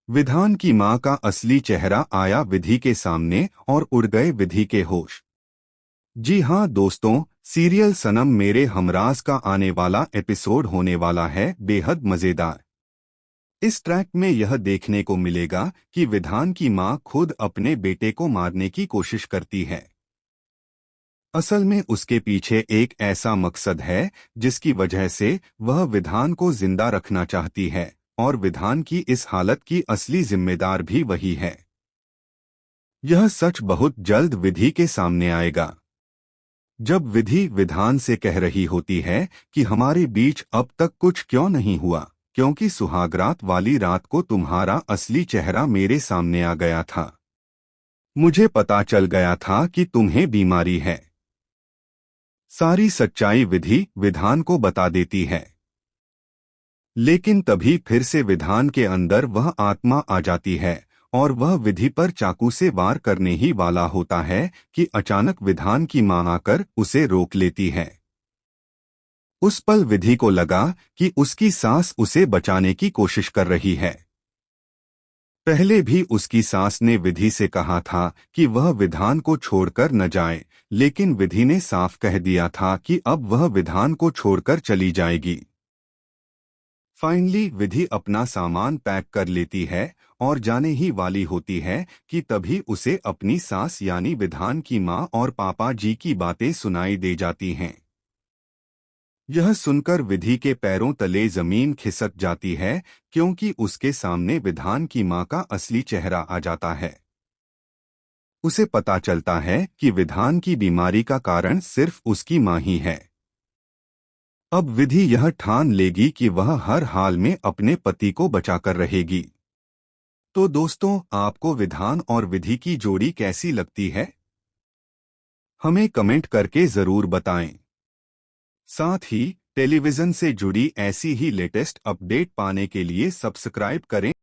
विधान की मां का असली चेहरा आया विधि के सामने और उड़ गए विधि के होश। जी हाँ दोस्तों, सीरियल सनम मेरे हमराज का आने वाला एपिसोड होने वाला है बेहद मजेदार। इस ट्रैक में यह देखने को मिलेगा कि विधान की मां खुद अपने बेटे को मारने की कोशिश करती है। असल में उसके पीछे एक ऐसा मकसद है जिसकी वजह से वह विधान को जिंदा रखना चाहती है, और विधान की इस हालत की असली जिम्मेदार भी वही है। यह सच बहुत जल्द विधि के सामने आएगा। जब विधि विधान से कह रही होती है कि हमारे बीच अब तक कुछ क्यों नहीं हुआ, क्योंकि सुहागरात वाली रात को तुम्हारा असली चेहरा मेरे सामने आ गया था। मुझे पता चल गया था कि तुम्हें बीमारी है। सारी सच्चाई विधि विधान को बता देती है। लेकिन तभी फिर से विधान के अंदर वह आत्मा आ जाती है और वह विधि पर चाकू से वार करने ही वाला होता है कि अचानक विधान की मां आकर उसे रोक लेती है। उस पल विधि को लगा कि उसकी सास उसे बचाने की कोशिश कर रही है। पहले भी उसकी सास ने विधि से कहा था कि वह विधान को छोड़कर न जाए, लेकिन विधि ने साफ कह दिया था कि अब वह विधान को छोड़कर चली जाएगी। फाइनली विधि अपना सामान पैक कर लेती है और जाने ही वाली होती है कि तभी उसे अपनी सास यानी विधान की मां और पापा जी की बातें सुनाई दे जाती हैं। यह सुनकर विधि के पैरों तले जमीन खिसक जाती है, क्योंकि उसके सामने विधान की मां का असली चेहरा आ जाता है। उसे पता चलता है कि विधान की बीमारी का कारण सिर्फ उसकी मां ही है। अब विधि यह ठान लेगी कि वह हर हाल में अपने पति को बचाकर रहेगी। तो दोस्तों, आपको विधान और विधि की जोड़ी कैसी लगती है? हमें कमेंट करके जरूर बताएं। साथ ही टेलीविजन से जुड़ी ऐसी ही लेटेस्ट अपडेट पाने के लिए सब्सक्राइब करें।